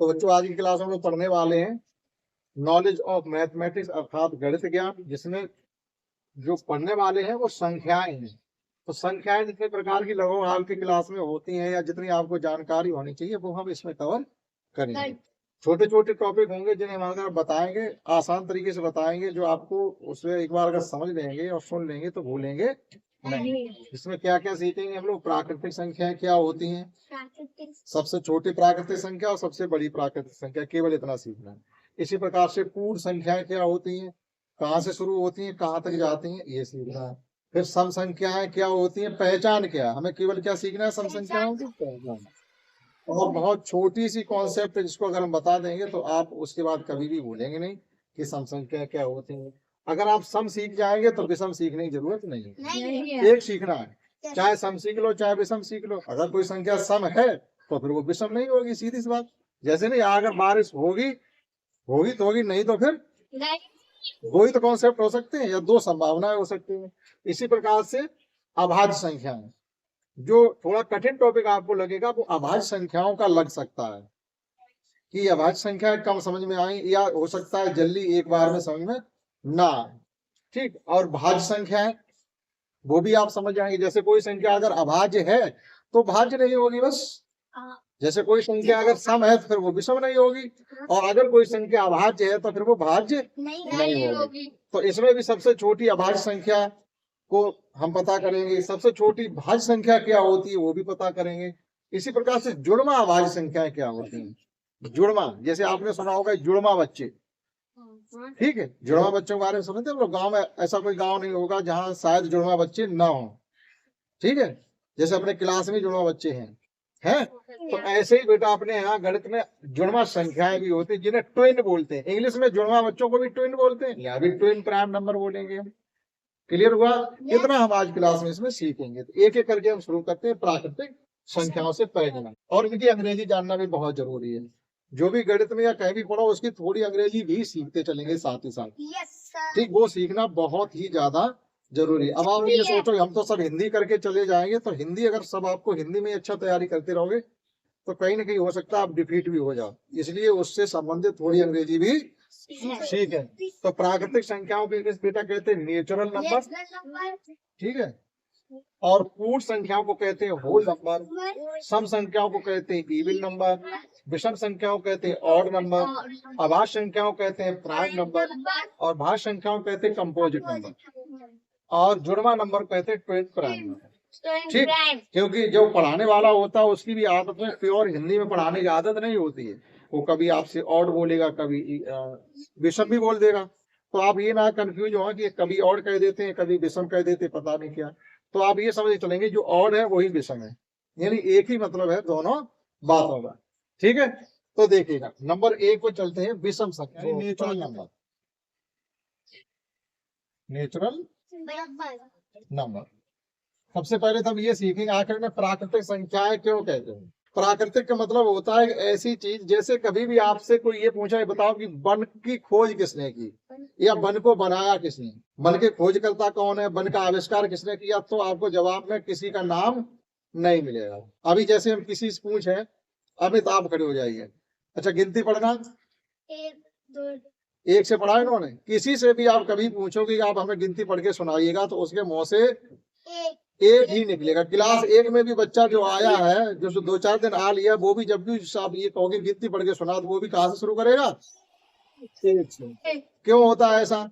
तो बच्चों आज की क्लास में हम लोग पढ़ने वाले हैं नॉलेज ऑफ मैथमेटिक्स अर्थात गणित ज्ञान, जिसमें जो पढ़ने वाले हैं वो संख्याएं हैं। तो संख्याएं जितने प्रकार की लगभग आपकी क्लास में होती हैं या जितनी आपको जानकारी होनी चाहिए वो हम इसमें कवर करेंगे। छोटे छोटे टॉपिक होंगे जिन्हें हम अगर बताएंगे, आसान तरीके से बताएंगे, जो आपको उसमें एक बार अगर समझ लेंगे और सुन लेंगे तो भूलेंगे नहीं। इसमें क्या क्या सीखेंगे हम लोग? प्राकृतिक संख्याएं क्या होती हैं, सबसे छोटी प्राकृतिक संख्या और सबसे बड़ी प्राकृतिक संख्या, केवल इतना सीखना है। इसी प्रकार से पूर्ण संख्याएं क्या होती हैं, कहाँ से शुरू होती हैं, कहाँ तक जाती हैं, ये सीखना है। फिर सम संख्याएं क्या होती हैं, पहचान क्या, हमें केवल क्या सीखना है, सम संख्याओं की पहचान। और बहुत छोटी सी कॉन्सेप्ट है जिसको अगर हम बता देंगे तो आप उसके बाद कभी भी भूलेंगे नहीं कि सम संख्या क्या होती है। अगर आप सम सीख जाएंगे तो विषम सीखने की जरूरत नहीं है, एक सीखना है। चाहे सम सीख लो चाहे विषम सीख लो, अगर कोई संख्या सम है तो फिर वो विषम नहीं होगी, सीधी सी बात। जैसे नहीं, अगर बारिश होगी होगी तो होगी, नहीं तो फिर दो ही तो कॉन्सेप्ट हो सकते हैं या दो संभावनाएं हो सकती हैं। इसी प्रकार से अभाज्य संख्याएं, जो थोड़ा कठिन टॉपिक आपको लगेगा वो अभाज्य संख्याओं का लग सकता है कि अभाज्य संख्या कम समझ में आई, या हो सकता है जल्दी एक बार में समझ में ना आए। ठीक, और भाज्य संख्याएं वो भी आप समझ जाएंगे। जैसे कोई संख्या अगर अभाज्य है तो भाज्य नहीं होगी बस, जैसे कोई संख्या अगर सम है तो फिर वो विषम नहीं होगी, और अगर कोई संख्या अभाज्य है तो फिर वो भाज्य नहीं होगी। तो इसमें भी सबसे छोटी अभाज्य संख्या को हम पता करेंगे, सबसे छोटी भाज्य संख्या क्या होती है वो भी पता करेंगे। इसी प्रकार से जुड़वा अभाज्य संख्याएं क्या होती हैं। जुड़वा, जैसे आपने सुना होगा जुड़वा बच्चे, ठीक है, जुड़वा बच्चों के बारे में समझते हैं हम लोग। गाँव में ऐसा कोई गाँव नहीं होगा जहाँ शायद जुड़वा बच्चे ना हो, ठीक है। जैसे अपने क्लास में जुड़वा बच्चे हैं तो ऐसे ही बेटा अपने यहाँ गणित में जुड़वा संख्याएं भी होती है जिन्हें ट्विन बोलते हैं। इंग्लिश में जुड़वा बच्चों को भी ट्विन बोलते हैं, यहाँ भी ट्विन प्राइम नंबर बोलेंगे हम। क्लियर हुआ? इतना हम आज क्लास में इसमें सीखेंगे। तो एक एक करके हम शुरू करते हैं प्राकृतिक संख्याओं से पहचान, और इनकी अंग्रेजी जानना भी बहुत जरूरी है। जो भी गणित में या कहीं भी पढ़ो उसकी थोड़ी अंग्रेजी भी सीखते चलेंगे साथ ही साथ, ठीक, वो सीखना बहुत ही ज्यादा जरूरी। अब आप ये सोचो हम तो सब हिंदी करके चले जाएंगे, तो हिंदी अगर सब आपको हिंदी में अच्छा तैयारी करते रहोगे तो कहीं ना कहीं हो सकता है आप डिफीट भी हो जाओ, इसलिए उससे संबंधित थोड़ी अंग्रेजी भी ठीक है। तो प्राकृतिक संख्याओं को इंग्लिश बेटा कहते हैं नेचुरल नंबर, ठीक है, और पूर्ण संख्याओं को कहते हैं होल नंबर, सम संख्याओं को कहते हैं इवन नंबर, विषम संख्याओं को कहते हैं ऑड नंबर, अभाज्य संख्याओं को कहते हैं प्राइम नंबर, और भाज्य संख्याओं को कहते हैं कंपोजिट नंबर, और जुड़वा नंबर कहते हैं ट्विन प्राइम नंबर। ठीक, क्योंकि जो पढ़ाने वाला होता है उसकी भी आदत में प्योर हिंदी में पढ़ाने की आदत नहीं होती है, वो कभी आपसे ऑड बोलेगा, कभी विषम भी बोल देगा। तो आप ये ना कंफ्यूज हो कि कभी ऑड कह देते हैं कभी विषम कह देते हैं, पता नहीं क्या। तो आप ये समझ चलेंगे जो ऑड है वही विषम है, यानी एक ही मतलब है दोनों बातों का, ठीक है। तो देखिएगा नंबर एक को चलते हैं विषम संख्या, नेचुरल नंबर, नेचुरल नंबर। सबसे पहले तो हम ये सीखेंगे आखिर में प्राकृतिक संख्याएं क्यों कहते हैं। प्राकृतिक का मतलब होता है ऐसी चीज, जैसे कभी भी आपसे कोई ये पूछा है बताओ कि वन की खोज किसने की, या वन को बनाया किसने, वन के खोजकर्ता कौन है, वन का आविष्कार किसने किया, तो आपको जवाब में किसी का नाम नहीं मिलेगा। अभी जैसे हम किसी से पूछे, अमित आप खड़े हो जाइए, अच्छा गिनती पढ़ना, एक से पढ़ा इन्होंने, किसी से भी आप कभी पूछोगे आप हमें गिनती पढ़ के सुनाइएगा तो उसके मुंह से एक ही निकलेगा। क्लास एक में भी बच्चा जो आया है, जो 2-4 दिन आ लिया, वो भी जब भी आप ये कहोगे गिनती पढ़ के सुना, तो वो भी कहाँ से शुरू करेगा, एक से। क्यों होता है ऐसा?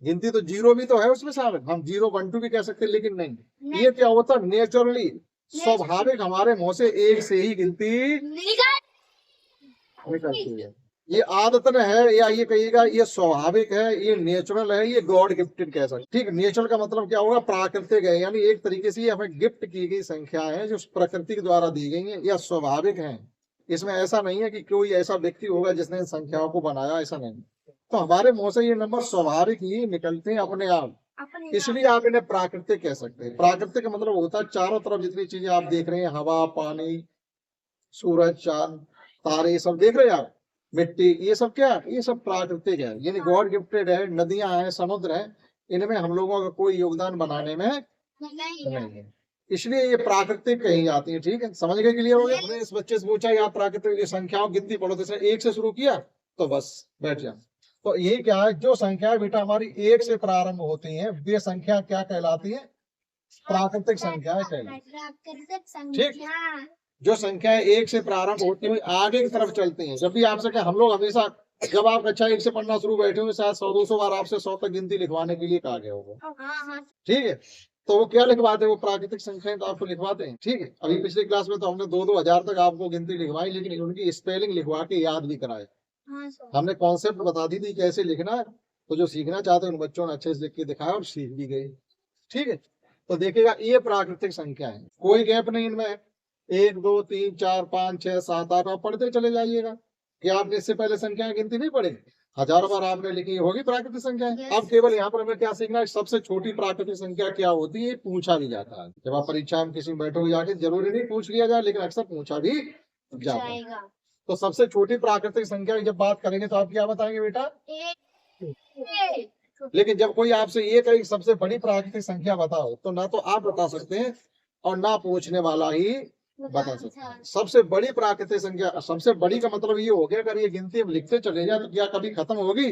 गिनती तो जीरो भी तो है उसमें शामिल, हम 0, 1, 2 भी कह सकते हैं, लेकिन नहीं, ये क्या होता है नेचुरली स्वाभाविक हमारे मुंह से एक से ही गिनती निकलती है। ये आदतन है, या ये कहिएगा ये स्वाभाविक है, ये नेचुरल है, ये गॉड गिफ्टेड कह सकते। ठीक, नेचुरल का मतलब क्या होगा, प्राकृतिक है, यानी एक तरीके से ये हमें गिफ्ट की गई संख्या है जो प्रकृति के द्वारा दी गई है, या स्वाभाविक है। इसमें ऐसा नहीं है कि कोई ऐसा व्यक्ति होगा जिसने संख्याओं को बनाया, ऐसा नहीं। तो हमारे मुंह से ये नंबर स्वाभाविक ही निकलते हैं अपने आप, इसलिए आप इन्हें प्राकृतिक कह सकते हैं। प्राकृतिक का मतलब होता है चारों तरफ जितनी चीजें आप देख रहे हैं, हवा, पानी, सूरज, चांद, तारे, ये सब देख रहे हैं आप, मिट्टी, ये सब क्या, ये सब प्राकृतिक है, यानी गॉड गिफ्टेड है। नदियां हैं, समुद्र है, इनमें हम लोगों का कोई योगदान बनाने में नहीं है। इसलिए ये प्राकृतिक कही जाती है। ठीक है, समझ गए? क्लियर हो गया? हमने इस बच्चे से पूछा या प्राकृतिक संख्याओं की गिनती पढ़ो, जैसे एक से शुरू किया तो बस बैठ जाओ। तो ये क्या है, जो संख्या बेटा हमारी एक से प्रारंभ होती है वे संख्या क्या कहलाती है? प्राकृतिक संख्याएं कहलाती। ठीक, जो संख्याएं एक से प्रारंभ होती हुई आगे की तरफ चलती हैं। जब भी आपसे क्या, हम लोग हमेशा जब आप कक्षा एक से पढ़ना शुरू बैठे होंगे, शायद 100-200 बार आपसे 100 तक गिनती लिखवाने के लिए कहा गया होगा। ठीक है, तो वो क्या लिखवाते हैं? वो प्राकृतिक संख्याएं तो आपको लिखवाते हैं। ठीक है, अभी पिछली क्लास में तो हमने 2-2 हजार तक आपको गिनती लिखवाई, लेकिन उनकी स्पेलिंग लिखवा के याद भी कराए। हमने कॉन्सेप्ट बता दी थी कैसे लिखना है, तो जो सीखना चाहते हैं उन बच्चों ने अच्छे से लिख के दिखाया और सीख भी गए। ठीक है, तो देखिएगा ये प्राकृतिक संख्या है, कोई गैप नहीं इनमें। 1 2 3 4 5 6 7 8 आप पढ़ते चले जाइएगा। क्या आपने इससे पहले संख्या गिनती नहीं पढ़ी? हजारों बार आपने लिखी होगी प्राकृतिक संख्या। अब केवल यहाँ पर हमें क्या सीखना है? सबसे छोटी प्राकृतिक संख्या क्या होती है, पूछा भी जाता है। जब आप परीक्षा में किसी में बैठोगे जाके, जरूरी नहीं पूछ लिया जाए, लेकिन अक्सर पूछा भी जाता है। तो सबसे छोटी प्राकृतिक संख्या की जब बात करेंगे तो आप क्या बताएंगे बेटा? लेकिन जब कोई आपसे ये कहे सबसे बड़ी प्राकृतिक संख्या बताओ, तो ना तो आप बता सकते हैं और ना पूछने वाला ही बता सकता है। सबसे बड़ी प्राकृतिक संख्या, सबसे बड़ी का मतलब ये हो गया, अगर ये गिनती हम लिखते चले जाए तो क्या कभी खत्म होगी?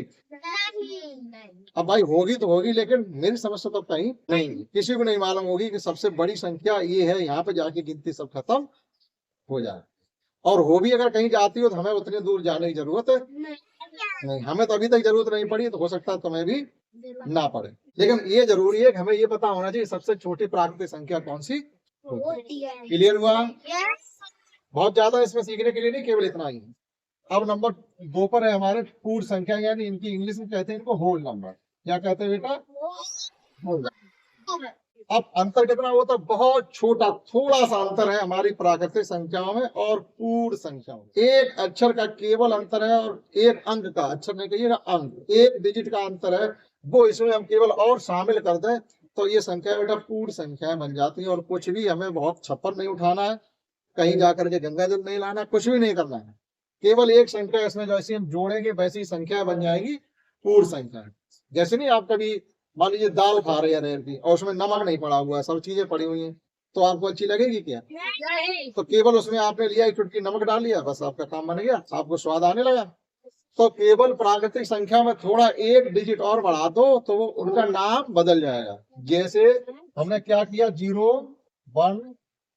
अब भाई होगी तो होगी, लेकिन मेरी समझ से तो कहीं नहीं, किसी को नहीं मालूम होगी कि सबसे बड़ी संख्या ये है, यहाँ पे जाके गिनती सब खत्म हो जाए। और हो भी अगर कहीं जाती हो तो हमें उतनी दूर जाने की जरूरत है नहीं। हमें तो अभी तक जरूरत नहीं पड़ी, तो हो सकता है तुम्हें भी ना पड़े। लेकिन ये जरूरी है कि हमें ये पता होना चाहिए सबसे छोटी प्राकृतिक संख्या कौन सी होती है। क्लियर हुआ? बहुत ज्यादा इसमें सीखने के लिए नहीं, केवल इतना ही। अब नंबर 2 पर है हमारे पूर्ण संख्या, यानी इनकी इंग्लिश में कहते हैं इनको होल नंबर। क्या कहते हैं बेटा? होल। अब अंतर कितना होता है? बहुत छोटा, थोड़ा सा अंतर है हमारी प्राकृतिक संख्याओं में और पूर्ण संख्याओं में। एक अक्षर का केवल अंतर है, और एक अंक का, अक्षर नहीं कहिएगा, अंक, एक डिजिट का अंतर है, वो इसमें हम केवल और शामिल कर दें तो ये संख्या बेटा पूर्ण संख्या बन जाती है। और कुछ भी हमें बहुत छप्पर नहीं उठाना है, कहीं जाकर के गंगा जल नहीं लाना, कुछ भी नहीं करना है। केवल एक संख्या इसमें जैसे हम जोड़ेंगे वैसी संख्या बन जाएगी पूर्ण संख्या। जैसे नहीं आप कभी मान लीजिए दाल खा रहे हैं अरहर की और उसमें नमक नहीं पड़ा हुआ है, सब चीजें पड़ी हुई हैं, तो आपको अच्छी लगेगी क्या? तो केवल उसमें आपने लिया एक चुटकी नमक डाल लिया, बस आपका काम बन गया, आपको स्वाद आने लगा। तो केवल प्राकृतिक संख्या में थोड़ा एक डिजिट और बढ़ा दो तो वो उनका नाम बदल जाएगा। जैसे हमने क्या किया, 0 1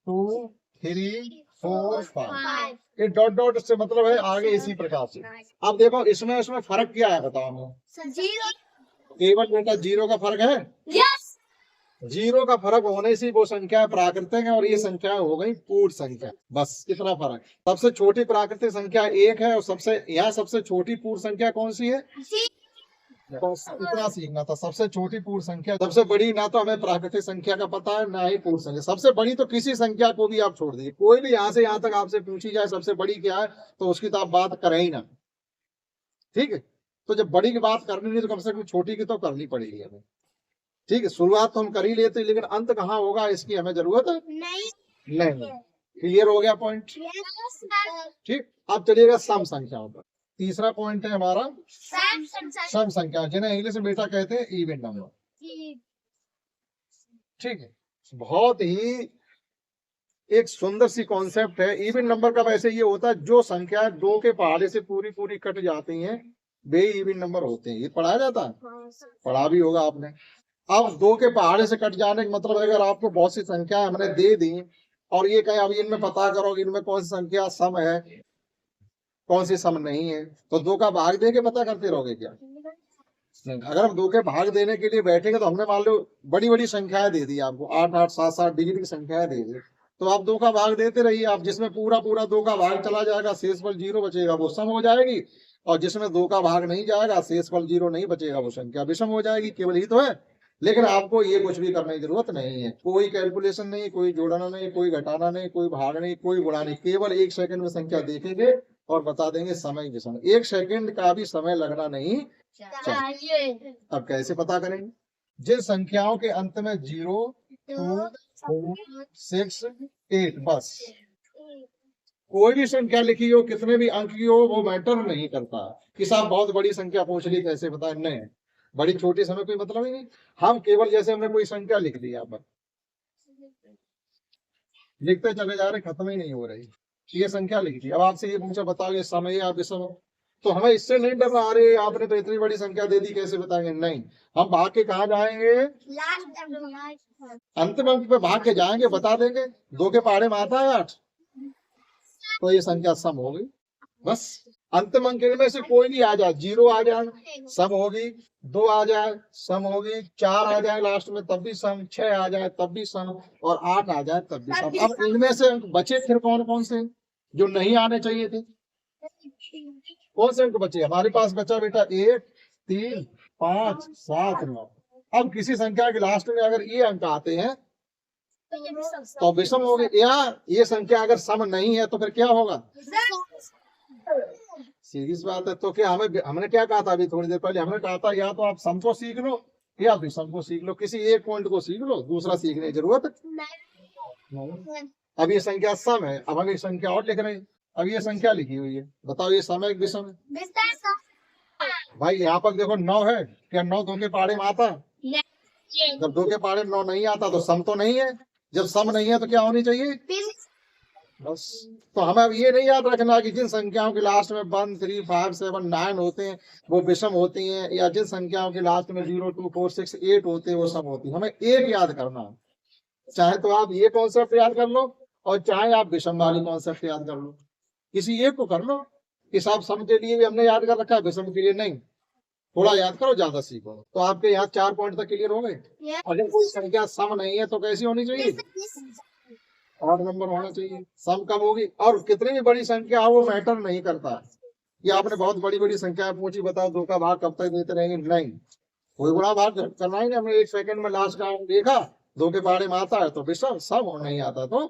2 3 4 5, ये डॉट डॉट से मतलब है आगे इसी प्रकार से। अब देखो इसमें उसमें फर्क क्या है बताओ हमें? केवल बेटा 0 का फर्क है। yes! 0 का फर्क होने से वो संख्या प्राकृतिक है और ये संख्या हो गई पूर्ण संख्या, बस इतना फर्क। सबसे छोटी प्राकृतिक संख्या 1 है और सबसे छोटी पूर्ण संख्या कौन सी है? तो इतना सीखना था। सबसे छोटी पूर्ण संख्या, सबसे बड़ी ना तो हमें प्राकृतिक संख्या का पता है ना ही पूर्ण संख्या। सबसे बड़ी तो किसी संख्या को भी आप छोड़ दीजिए, कोई भी यहाँ से यहाँ तक आपसे पूछी जाए सबसे बड़ी क्या है, तो उसकी तो आप बात करें ही ना। ठीक है, तो जब बड़ी की बात करनी नहीं तो कम से कम छोटी की तो करनी पड़ेगी हमें। ठीक है, शुरुआत तो हम कर ही लेते, लेकिन अंत कहाँ होगा इसकी हमें जरूरत है नहीं। क्लियर हो गया पॉइंट? ठीक, अब चलिएगा सम संख्याओं पर। तीसरा पॉइंट है हमारा सम संख्या, जिन्हें इंग्लिश में बेटा कहते हैं इवन नंबर। ठीक है, बहुत ही एक सुंदर सी कॉन्सेप्ट है। इवन नंबर का वैसे ये होता है जो संख्या 2 के पहाड़े से पूरी पूरी कट जाती हैं वे इवन नंबर होते हैं। ये पढ़ाया जाता है, पढ़ा भी होगा आपने। अब 2 के पहाड़े से कट जाने का मतलब अगर आपको बहुत सी संख्या हमने दे दी और ये कहें अब इनमें पता करो इनमें कौन सी संख्या सम है कौन सी सम नहीं है, तो 2 का भाग दे के पता करते रहोगे क्या? नहीं। अगर हम 2 के भाग देने के लिए बैठेंगे तो हमने मान लो बड़ी बड़ी संख्याएं दे दी आपको, 8 8 7 7 डिजिट की संख्याएं दे दी, तो आप 2 का भाग देते रहिए। आप जिसमें पूरा 2 का भाग चला जाएगा शेष पर 0 बचेगा वो सम हो जाएगी, और जिसमें 2 का भाग नहीं जाएगा शेष पर 0 नहीं बचेगा वो संख्या विषम हो जाएगी। केवल ही तो है, लेकिन आपको ये कुछ भी करने की जरूरत नहीं है। कोई कैलकुलेशन नहीं, कोई जोड़ना नहीं, कोई घटाना नहीं, कोई भाग नहीं, कोई गुणा नहीं, केवल 1 सेकंड में संख्या देखेंगे और बता देंगे समय के समय। 1 सेकंड का भी समय लगना नहीं चाहिए। अब कैसे पता करेंगे? जिन संख्याओं के अंत में 0 2 4 6 8 बस कोई भी संख्या लिखी हो कितने भी अंक की हो वो मैटर नहीं करता कि साहब बहुत बड़ी संख्या पूछ ली कैसे बताए, नहीं, बड़ी छोटी समय कोई मतलब ही नहीं। हम केवल जैसे हमने कोई संख्या लिख दी यहाँ पर, लिखते चले जा रहे, खत्म ही नहीं हो रही। ये संख्या लिखी थी। अब आपसे ये पूछा, बताओ ये समय या विषम है? तो हमें इससे नहीं डरना, अरे आपने तो इतनी बड़ी संख्या दे दी, कैसे बताएंगे? नहीं, हम भाग के कहाँ जाएंगे? अंतिम अंक पे भाग के जाएंगे, बता देंगे। 2 के पहाड़े में आता है 8, तो ये संख्या सम हो गई। बस अंतिम अंक में से कोई नहीं आ जाए, 0 आ जाए सम होगी, 2 आ जाए सम होगी, 4 आ जाए लास्ट में तब भी सम, 6 आ जाए तब भी सम, और 8 आ जाए तब भी सम। अब इनमें से अंक बचे फिर कौन कौन से जो नहीं आने चाहिए थे? कौन से अंक बचे हमारे पास? बचा बेटा 1, 3, 5, 7, 9। अब किसी संख्या के लास्ट में अगर ये अंक आते हैं तो विषम हो गए, या ये संख्या अगर सम नहीं है तो फिर क्या होगा? सीधी सी बात है। तो क्या हमने क्या कहा था अभी थोड़ी देर पहले? हमने कहा था या तो आप सम को सीख लो या विषम को सीख लो, किसी एक पॉइंट को सीख लो, दूसरा सीखने की जरूरत नहीं। अब ये संख्या सम है, अब हम एक संख्या और लिख रहे हैं। अब ये संख्या लिखी हुई है, बताओ ये सम है कि विषम है? भाई यहाँ पर देखो 9 है, क्या 9 2 के पहाड़े में आता? जब 2 के पहाड़े में 9 नहीं आता तो सम तो नहीं है। जब सम नहीं है तो क्या होनी चाहिए? बस। तो हमें अब ये नहीं याद रखना कि जिन संख्याओं के लास्ट में 1, 3, 5, 7, 9 होते हैं वो विषम होती हैं, या जिन संख्याओं के लास्ट में 0, 2, 4, 6, 8 होते हैं वो सम होती है। हमें एक याद करना है, चाहे तो आप ये कॉन्सेप्ट याद कर लो और चाहे आप विषम वाली कॉन्सेप्ट याद कर लो, किसी एक को कर लो। इस आप सम के लिए भी हमने याद कर रखा है, विषम के लिए नहीं। थोड़ा याद करो, ज्यादा सीखो। तो आपके यहाँ 4 पॉइंट तक क्लियर हो गए। अगर कोई संख्या सम नहीं है तो कैसी होनी चाहिए? 8 नंबर होना चाहिए। सम कब होगी? और कितनी भी बड़ी संख्या हो वो मैटर नहीं करता। ये आपने बहुत बड़ी बड़ी संख्या पूछी, बताओ 2 का भाग कब तक देते रहेंगे? नहीं, कोई बड़ा भाग करना ही नहीं। हमने 1 सेकंड में लास्ट का देखा, 2 के बारे में आता है तो विषम, सम और नहीं आता तो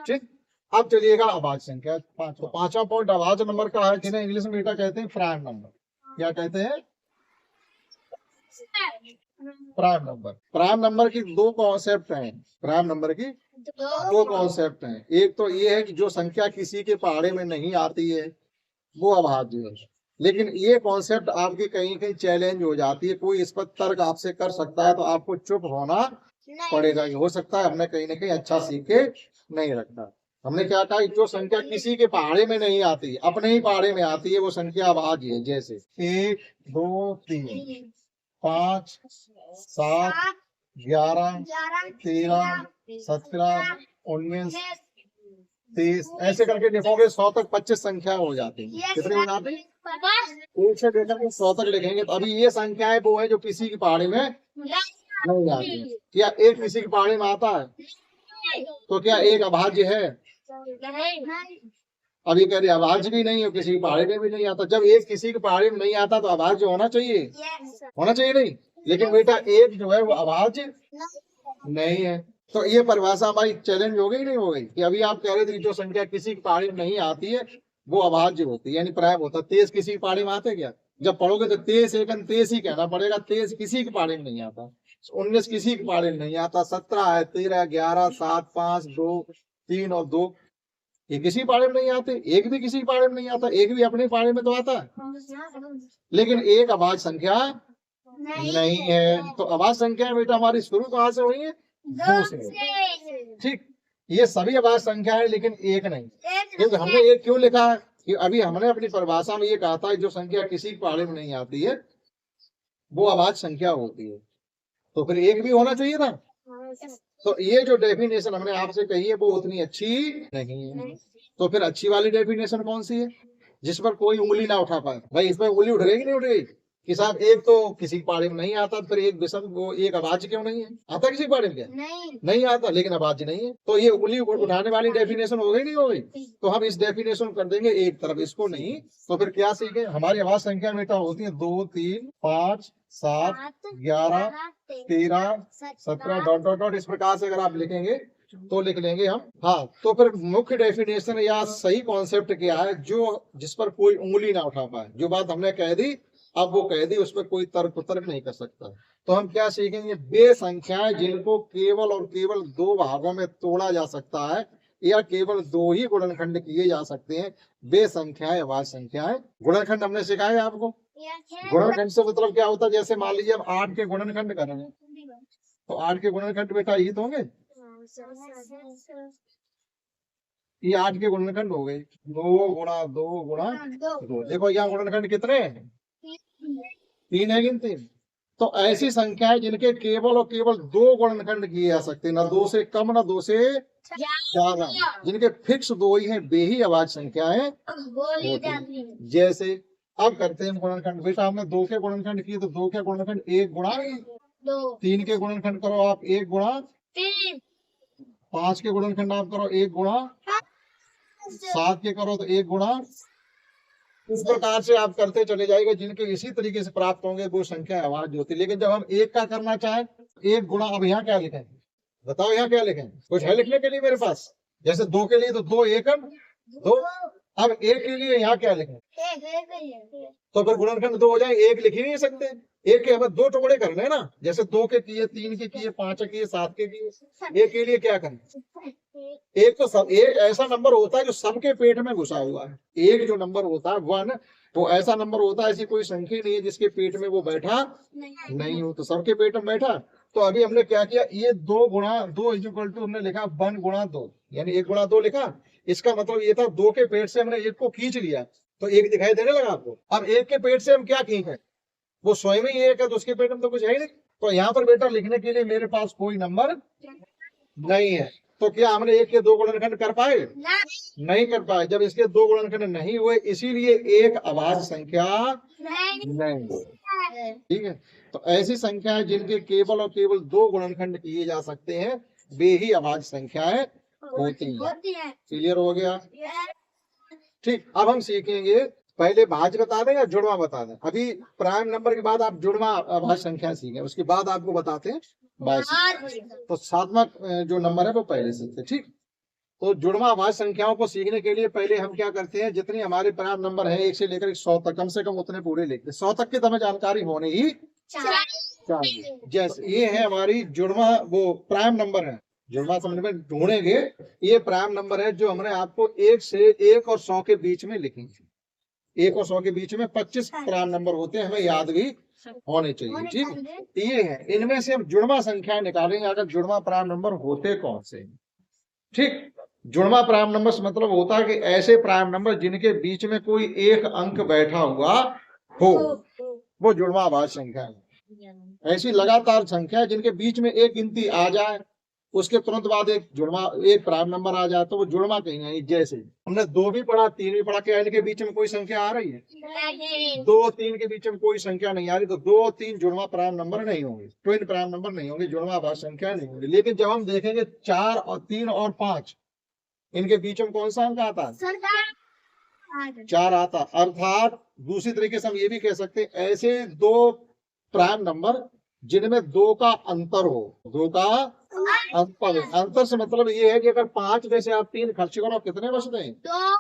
ठीक। अब चलिएगा अभाज्य संख्या। तो 5वां पॉइंट अभाज्य नंबर का है, जिन्हें इंग्लिश में बेटा कहते हैं प्राइम नंबर। क्या कहते हैं? Prime number. प्राइम नंबर की 2 कॉन्सेप्ट हैं। प्राइम नंबर की 2 कॉन्सेप्ट हैं। एक तो ये है कि जो संख्या किसी के पहाड़े में नहीं आती है वो अभाज्य है। लेकिन ये कॉन्सेप्ट आपकी कहीं कहीं चैलेंज हो जाती है, कोई इस पर तर्क आपसे कर सकता है तो आपको चुप होना पड़ेगा। हो सकता है हमने कहीं ना कहीं अच्छा सीख के नहीं रखा। हमने क्या कहा, जो संख्या किसी के पहाड़े में नहीं आती, अपने ही पहाड़े में आती है, वो संख्या अभाज्य है। जैसे 1, 2, 3, 5, 7, 11, 13, 17, 19, 30, ऐसे करके देखोगे 100 तक 25 संख्या हो जाती है। कितनी हो जाती है? 1 से लेकर 100 तक लिखेंगे तो अभी ये संख्याएं वो है जो किसी के पहाड़े में नहीं आती। क्या एक किसी के पहाड़े में आता है? तो क्या एक अभाज्य है? अभी कह रहे अभाज्य भी नहीं है, किसी के पहाड़े में भी नहीं आता। जब एक किसी के पहाड़े में नहीं आता तो अभाज्य होना चाहिए? होना चाहिए नहीं। लेकिन बेटा एक जो है वो अभाज्य नहीं है। तो ये परिभाषा हमारी चैलेंज हो गई नहीं हो गई? कि अभी आप कह रहे थे जो संख्या किसी के पहाड़े में नहीं आती है वो अभाज्य होती है, यानी प्राइम होता। 23 किसी के पहाड़े में आते क्या? जब पढ़ोगे तो 23 एकन 23 ही कहना पड़ेगा। 23 किसी के पहाड़े में नहीं आता। 19 किसी के पहाड़े में नहीं आता। 17 है, 13, 11, 7, 5, 2, 3 और 2, ये किसी पहाड़े में नहीं आते। एक भी किसी पहाड़े में नहीं आता, एक भी अपने पहाड़े में तो आता है। लेकिन एक अभाज्य संख्या नहीं है। तो अभाज्य संख्या बेटा हमारी शुरू कहाँ से हुई है? 2 से। ठीक, ये सभी अभाज्य संख्या है लेकिन एक नहीं। क्योंकि हमने एक क्यों लिखा है कि अभी हमने अपनी परिभाषा में ये कहा था जो संख्या किसी पहाड़े में नहीं आती है वो अभाज्य संख्या होती है। तो फिर एक भी होना चाहिए था। तो ये जो डेफिनेशन हमने आपसे कही है वो उतनी अच्छी नहीं है। तो फिर अच्छी वाली डेफिनेशन कौन सी है? जिस पर कोई उंगली ना उठा पाए। भाई इसमें उंगली उठ गई कि नहीं उठ गई कि साहब एक तो किसी पहाड़े में नहीं आता, फिर एक विषम, वो एक अभाज्य क्यों नहीं है? आता किसी पहाड़े में? क्या नहीं आता, लेकिन अभाज्य नहीं है। तो ये उंगली उठाने वाली डेफिनेशन हो गई नहीं हो गई? तो हम इस डेफिनेशन कर देंगे एक तरफ, इसको नहीं। तो फिर क्या सीखे? हमारी अभाज्य संख्या बेटा होती है 2, 3, 5, 7, 11, 13, 17 डॉट डॉट डॉट। इस प्रकार से अगर आप लिखेंगे तो लिख लेंगे हम। हाँ, तो फिर मुख्य डेफिनेशन या सही कॉन्सेप्ट क्या है जो जिस पर कोई उंगली ना उठा पाए? जो बात हमने कह दी अब वो कह दी, उस पर कोई तर्क नहीं कर सकता। तो हम क्या सीखेंगे? वे संख्याएं जिनको केवल और केवल 2 भागों में तोड़ा जा सकता है या केवल 2 ही गुणनखंड किए जा सकते हैं, वे संख्याएं अभाज्य संख्याएं। गुणनखंड हमने सिखाया आपको। गुणनखंड से मतलब क्या होता है? जैसे मान लीजिए हम 8 के गुणनखंड करेंगे तो 8 के गुणनखंड बेटा ये तो होंगे ये 8 के गुणनखंड हो गए, 2 गुणा 2 गुणा 2। देखो यहाँ गुणनखंड कितने हैं, 3 है, गिनती। तो ऐसी संख्याएं जिनके केवल और केवल 2 गुणनखंड किए जा सकते हैं, ना 2 से कम ना 2 से ज्यादा, जिनके फिक्स 2 ही है, वे ही अभाज्य संख्याएं होती हैं। जैसे अब करते हैं गुणनखंड। बेटा हमने 2 के गुणनखंड किए, तो 2 के गुणनखंड 1 गुणा 3 के गुणनखंड करो आप 1 गुणा 5 के गुणनखंड आप करो 1 गुणा 7 के करो तो 1 गुणा। इस प्रकार से आप करते चले जाएगा, जिनके इसी तरीके से प्राप्त होंगे वो संख्या अभाज्य होती है। लेकिन जब हम 1 का करना चाहें, 1 गुणा, अब यहाँ क्या लिखें, बताओ यहाँ क्या लिखें, कुछ है लिखने के लिए मेरे पास? जैसे 2 के लिए तो 2 एकम 2। अब 1 के लिए यहाँ क्या लिखें, तो फिर गुणनखंड 2 हो जाए, 1 लिख ही नहीं सकते। 1 के हमें 2 टुकड़े करने ना, जैसे 2 के किए, 3 के किए, 5 के किए, 7 के किए। 1 के लिए क्या करें, एक तो सब एक ऐसा नंबर होता है जो सबके पेट में घुसा हुआ है। एक जो नंबर होता है 1, वो ऐसा नंबर होता है, ऐसी कोई संख्या नहीं है जिसके पेट में वो बैठा नहीं हो, तो सबके पेट में बैठा। तो अभी हमने क्या किया, ये 2 गुणा 2 इक्वल टू हमने लिखा 1 गुणा 2, यानी 1 गुणा 2 लिखा। इसका मतलब ये था 2 के पेट से हमने 1 को खींच लिया, तो 1 दिखाई देने लगा आपको। अब 1 के पेट से हम क्या खींचे, वो स्वयं ही 1 है, तो उसके पेट में तो कुछ है ही नहीं। तो यहाँ पर बेटा लिखने के लिए मेरे पास कोई नंबर नहीं है। तो क्या हमने 1 के 2 गुणनखंड कर पाए? नहीं कर पाए। जब इसके 2 गुणनखंड नहीं हुए, इसीलिए एक अभाज्य संख्या नहीं। ठीक है, तो ऐसी संख्याएं जिनके केवल और केवल 2 गुणनखंड किए जा सकते हैं, वे ही अभाज्य संख्याएं होती हैं। क्लियर हो गया? ठीक, अब हम सीखेंगे, पहले भाज्य बता दें या जुड़वा बता दें? अभी प्राइम नंबर के बाद आप जुड़वा अभाज्य संख्या सीखें, उसके बाद आपको बताते हैं भाज्य। तो 7वां जो नंबर है वो पहले सीखते। ठीक, तो जुड़वा अभाज्य संख्याओं को सीखने के लिए पहले हम क्या करते हैं, जितनी हमारे प्राइम नंबर है 1 से लेकर 100 तक, कम से कम उतने पूरे लिखते हैं। 100 तक की तो हमें जानकारी होने ही चाहिए। जैसे ये है हमारी जुड़वा, वो प्राइम नंबर है, जुड़वा समझ में ढूंढेंगे, ये प्राइम नंबर है जो हमने आपको 1 और 100 के बीच में लिखेंगे। 1 और 100 के बीच में 25 प्राइम नंबर होते हैं, हमें याद भी होने चाहिए। ठीक है, ये है, इनमें से हम जुड़वा संख्याएं निकालेंगे, अगर जुड़वा प्राइम नंबर होते कौन से। ठीक, जुड़वा प्राइम नंबर मतलब होता है कि ऐसे प्राइम नंबर जिनके बीच में कोई एक अंक बैठा हुआ हो, वो जुड़वा अभाज्य संख्या है। ऐसी लगातार संख्या जिनके बीच में एक गिनती आ जाए, उसके तुरंत बाद एक प्राइम नंबर आ जाए, तो वो जुड़वा कहेंगे। जैसे हमने 2 भी पढ़ा, 3 भी पढ़ा, क्या इनके बीच में कोई संख्या आ रही है? 2 3 के बीच में कोई संख्या नहीं आ रही, तो 2 3 जुड़वा प्राइम नंबर नहीं होंगे, ट्विन प्राइम नंबर नहीं होंगे, जुड़वा अभाज्य संख्या नहीं होंगे। लेकिन जब हम देखेंगे 4 और 3 और 5, इनके बीच में कौन सा अंक आता है? 4 आता। अर्थात दूसरी तरीके से हम ये भी कह सकते हैं, ऐसे 2 प्राइम नंबर जिनमें 2 का अंतर हो, 2 का अंतर। अंतर से मतलब ये है कि अगर 5 में से आप 3 खर्च करो, कितने बचते हैं? 2।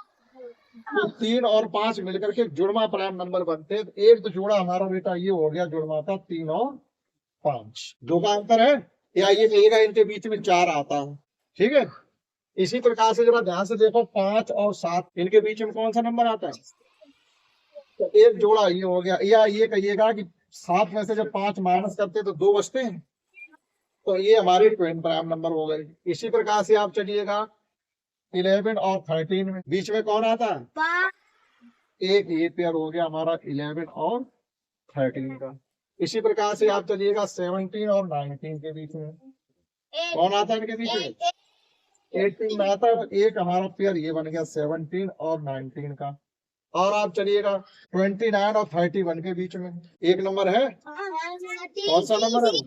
तो 3 और 5 मिलकर के जुड़वा प्राइम नंबर बनते हैं। एक तो जोड़ा हमारा बेटा ये हो गया जुड़वा का 3 और 5, 2 का अंतर है, या ये कहिएगा इनके बीच में 4 आता है। ठीक है, इसी प्रकार से जरा ध्यान से देखो, 5 और 7 इनके बीच में कौन सा नंबर आता है? तो एक जोड़ा ये हो गया। या ये कहिएगा कि 7 में से जब 5 माइनस करते हैं तो 2 बचते हैं, तो ये हमारे ट्विन प्राइम नंबर हो गए। इसी प्रकार से आप चलिएगा 11 और 13 में बीच में कौन आता है? एक ये पेयर हो गया हमारा 11 और 13 का। इसी प्रकार से आप चलिएगा 17 और 19 के बीच में कौन आता है? इनके बीच में 18 में आता है, तो एक हमारा पेयर ये बन गया 17 और 19 का। और आप चलिएगा 29 और 31 के बीच में एक नंबर है, कौन सा नंबर है?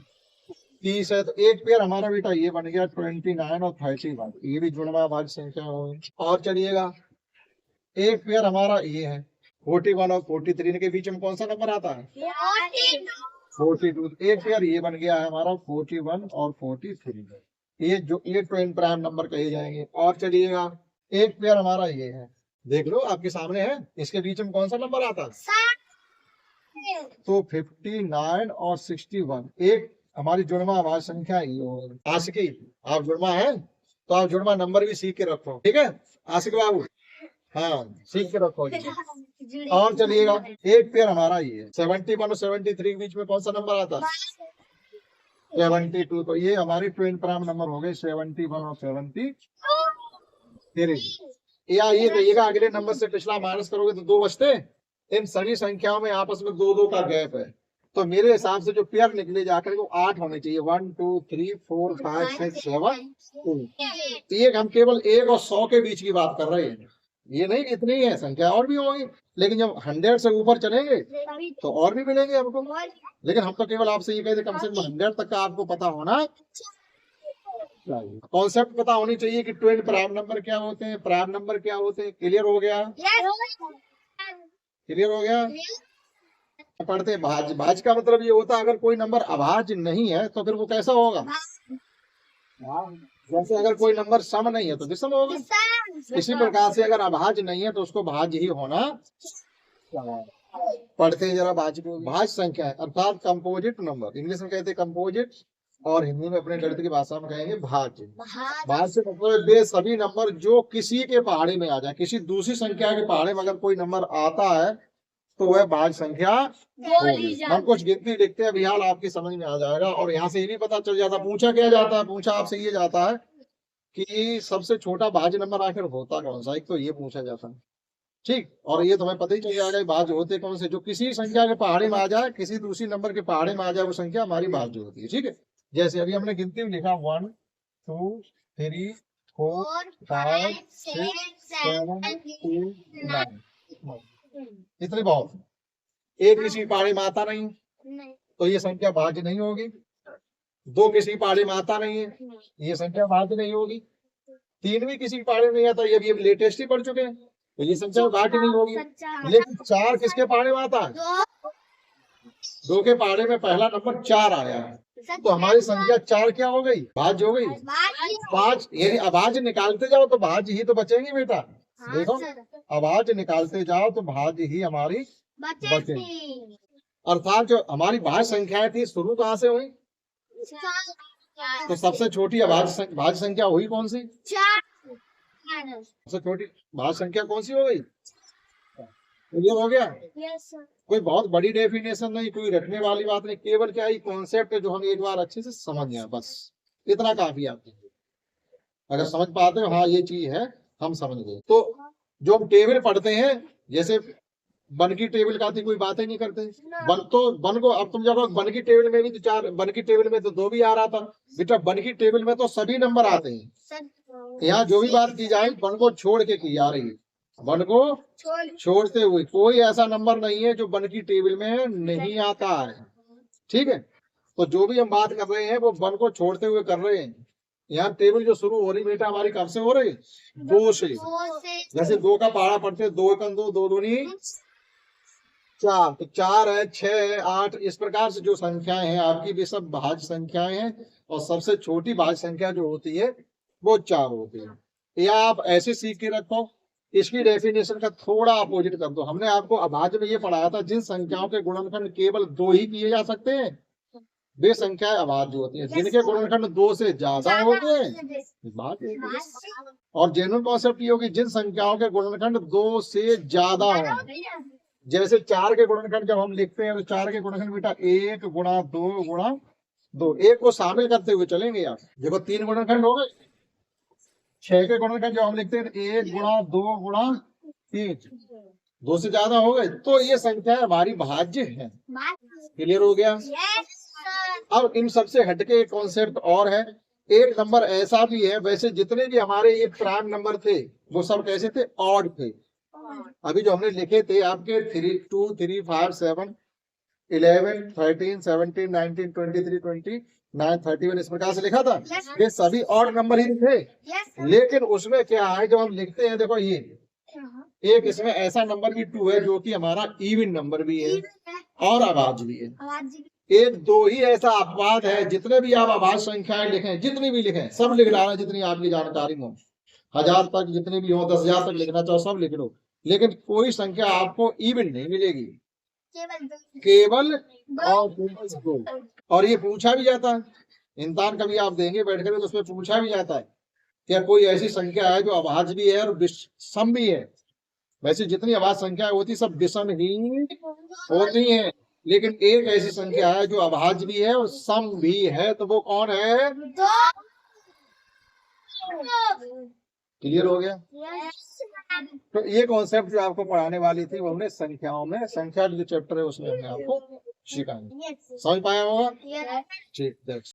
30 है, तो एक पेयर हमारा बेटा ये बन गया 29 और 31, ये भी जुड़वा अभाज्य संख्या होगी। और चलिएगा एक पेयर हमारा ये है 41 और 43 के बीच में कौन सा नंबर आता है? 42। एक पेयर ये बन गया है हमारा 41 और 43, ये ट्विन प्राइम नंबर कहे जाएंगे। और चलिएगा एक पेयर हमारा ये है, देख लो आपके सामने है, इसके बीच में कौन सा नंबर आता है? तो 59 और 61, एक हमारी जुड़वा अभाज्य संख्या ये। आशिकी, आप जुड़वा है तो आप जुड़वा नंबर भी सीख के रखो, ठीक है आशिक बाबू? हाँ, सीख के रखो। और चलिएगा एक पेयर हमारा ये 71 और 73 के बीच में कौन सा नंबर आता है? 72। तो ये हमारी ट्विन प्राइम नंबर हो गई 71 और 73। या ये कहिएगा अगले नंबर से पिछला माइनस करोगे तो 2 बचते। इन सभी संख्याओं में आपस में 2-2 का गैप है, तो मेरे हिसाब से जो पेयर निकले जाकर वो 8 होने चाहिए। 1 2 3 4 5 6 7 8। ये हम केवल 1 और 100 के बीच की बात कर रहे हैं, ये नहीं इतनी ही है, संख्या और भी होगी, लेकिन जब 100 से ऊपर चलेंगे तो और भी मिलेंगे हमको। लेकिन हम तो केवल आपसे ये कहते कम से कम 100 तक का आपको पता होना चाहिए, कॉन्सेप्ट पता होनी चाहिए कि ट्विन प्राइम नंबर क्या होते हैं, प्राइम नंबर क्या होते हैं। क्लियर हो गया? क्लियर हो गया? पढ़ते हैं भाज्य। भाज्य का मतलब ये होता है अगर कोई नंबर अभाज्य नहीं है तो फिर वो कैसा होगा? जैसे अगर कोई नंबर सम नहीं है तो विषम होगा। इसी प्रकार से अगर अभाज्य नहीं है तो उसको भाज्य ही होना। पढ़ते हैं जरा भाज्य को। भाज्य संख्या है अर्थात कंपोजिट नंबर, इंग्लिश में कहते हैं कंपोजिट और हिंदी में अपने गणित की भाषा में कहेंगे भाज्य। भाज्य से मतलब वे सभी नंबर जो किसी के पहाड़े में आ जाए, किसी दूसरी संख्या के पहाड़े में अगर कोई नंबर आता है तो वह भाज्य संख्या होगी। हम कुछ गिनती लिखते हैं, अभी हाल आपकी समझ में आ जाएगा। और यहाँ से ये भी पता चल जाता, पूछा क्या जाता है, पूछा आपसे ये जाता है कि सबसे छोटा भाज्य नंबर आखिर होता कौन सा, एक तो ये पूछा जाता है। ठीक, और ये तुम्हें पता ही चल जाएगा भाज्य होते कौन से, जो किसी संख्या के पहाड़े में आ जाए, किसी दूसरी नंबर के पहाड़े में आ जाए, वो संख्या हमारी भाज्य होती है। ठीक है, जैसे अभी हमने गिनती में लिखा 1 2 3 4 5 6 7 8 9, इतने बहुत। एक किसी पहाड़ी में आता नहीं तो ये संख्या भाज्य नहीं होगी। 2 किसी पहाड़ी में आता नहीं है, ये संख्या भाज्य नहीं होगी। 3 भी किसी पहाड़ी में नहीं आता, ये भी लेटेस्ट ही पढ़ चुके हैं, तो ये संख्या भाज्य नहीं होगी। लेकिन 4 किसके पहाड़ी में आता है? 2 के पहाड़े में पहला नंबर 4 आया है, तो हमारी संख्या 4 क्या हो गई? भाज्य हो गई। 5 यदि अभाज्य निकालते जाओ तो भाज्य ही तो बचेंगे बेटा। देखो अभाज्य निकालते जाओ तो भाज्य ही हमारी बचेगी। अर्थात जो हमारी भाज्य संख्याएं थी शुरू कहाँ से हुई? तो सबसे छोटी भाज्य संख्या हुई कौन सी? सबसे छोटी भाज्य संख्या कौन सी हो गई? ये हो गया। कोई बहुत बड़ी डेफिनेशन नहीं, कोई रखने वाली बात नहीं, केवल क्या ही कॉन्सेप्ट है जो हम एक बार अच्छे से समझ गए, बस इतना काफी आपके। अगर समझ पाते हो हाँ ये चीज है हम समझ गए। तो जो हम टेबल पढ़ते हैं, जैसे बन की टेबल का कोई बात ही नहीं करते। बन को अब तुम जब बन की टेबल में भी तो 4, बन की टेबल में तो 2 भी आ रहा था बेटा। बन की टेबल में तो सभी नंबर आते हैं। यहाँ जो भी बात की जाए बन को छोड़ के की जा रही है, बन को छोड़ते हुए कोई ऐसा नंबर नहीं है जो बन की टेबल में नहीं आता है। ठीक है, तो जो भी हम बात कर रहे हैं वो बन को छोड़ते हुए कर रहे हैं। यहाँ टेबल जो शुरू हो रही बेटा हमारी कब से हो रही? 2 से। जैसे 2 का पहाड़ा पढ़ते 2 एकम 2 2 दूनी 4, तो 4 है 6 है 8, इस प्रकार से जो संख्याएं हैं आपकी वे सब भाज्य संख्याएं हैं। और सबसे छोटी भाज्य संख्या जो होती है वो 4 होती है। या आप ऐसे सीख के रखो, इसकी डेफिनेशन का थोड़ा अपोजिट कर दो। हमने आपको अभाज्य में ये पढ़ाया था जिन संख्याओं के गुणनखंड केवल 2 ही किए जा सकते हैं वे संख्याएं अभाज्य होती हैं। जिनके गुणनखंड 2 से ज्यादा होते हैं, और जेन्युइन कॉन्सेप्ट ये होगी जिन संख्याओं के गुणनखंड 2 से ज्यादा हो। जैसे 4 के गुणनखंड जब हम लिखते हैं तो 4 के गुणनखंड बेटा 1 गुणा 2 गुणा 2, 1 को शामिल करते हुए चलेंगे आप। देखो 3 गुणनखंड हो गए। 6 के गुणनखंड जब हम लिखते हैं 1 गुणा 2 गुणा 3, 2 से ज्यादा हो गए, तो ये संख्या हमारी भाज्य है। क्लियर हो गया? अब इन सबसे हटके एक कॉन्सेप्ट और है। एक नंबर ऐसा भी है, वैसे जितने भी हमारे ये प्राइम नंबर थे वो सब कैसे थे? ऑड थे। अभी जो हमने लिखे थे आपके 3 2 3 5 7 11 13 17 19 23 29 31 इस प्रकार से लिखा था। ये सभी ऑड नंबर ही थे। लेकिन उसमें क्या है जब हम लिखते हैं, देखो ये एक इसमें ऐसा नंबर भी 2 है जो कि हमारा इवन नंबर भी है और अभाज्य भी है। एक 2 ही ऐसा अपवाद है, जितने भी आप अभाज्य संख्याएं लिखें, जितनी भी लिखें सब लिख डालना, जितनी आपकी जानकारी हो, 1000 तक जितनी भी हो, 10,000 तक लिखना चाहो सब लिख लो, लेकिन कोई संख्या आपको इवन नहीं मिलेगी, केवल और 2। और ये पूछा भी जाता है, इम्तिहान कभी आप देंगे बैठ कर तो उसमें पूछा भी जाता है क्या कोई ऐसी संख्या है जो अभाज्य भी है और विषम भी है। वैसे जितनी अभाज्य संख्या होती सब विषम ही होती हैं, लेकिन एक ऐसी संख्या है जो अभाज्य भी है और सम भी है, तो वो कौन है? क्लियर हो गया? तो ये कॉन्सेप्ट जो आपको पढ़ाने वाली थी वो हमने संख्याओं में, संख्या जो चैप्टर है उसमें हमने आपको सिखाया। समझ पाया होगा? ठीक,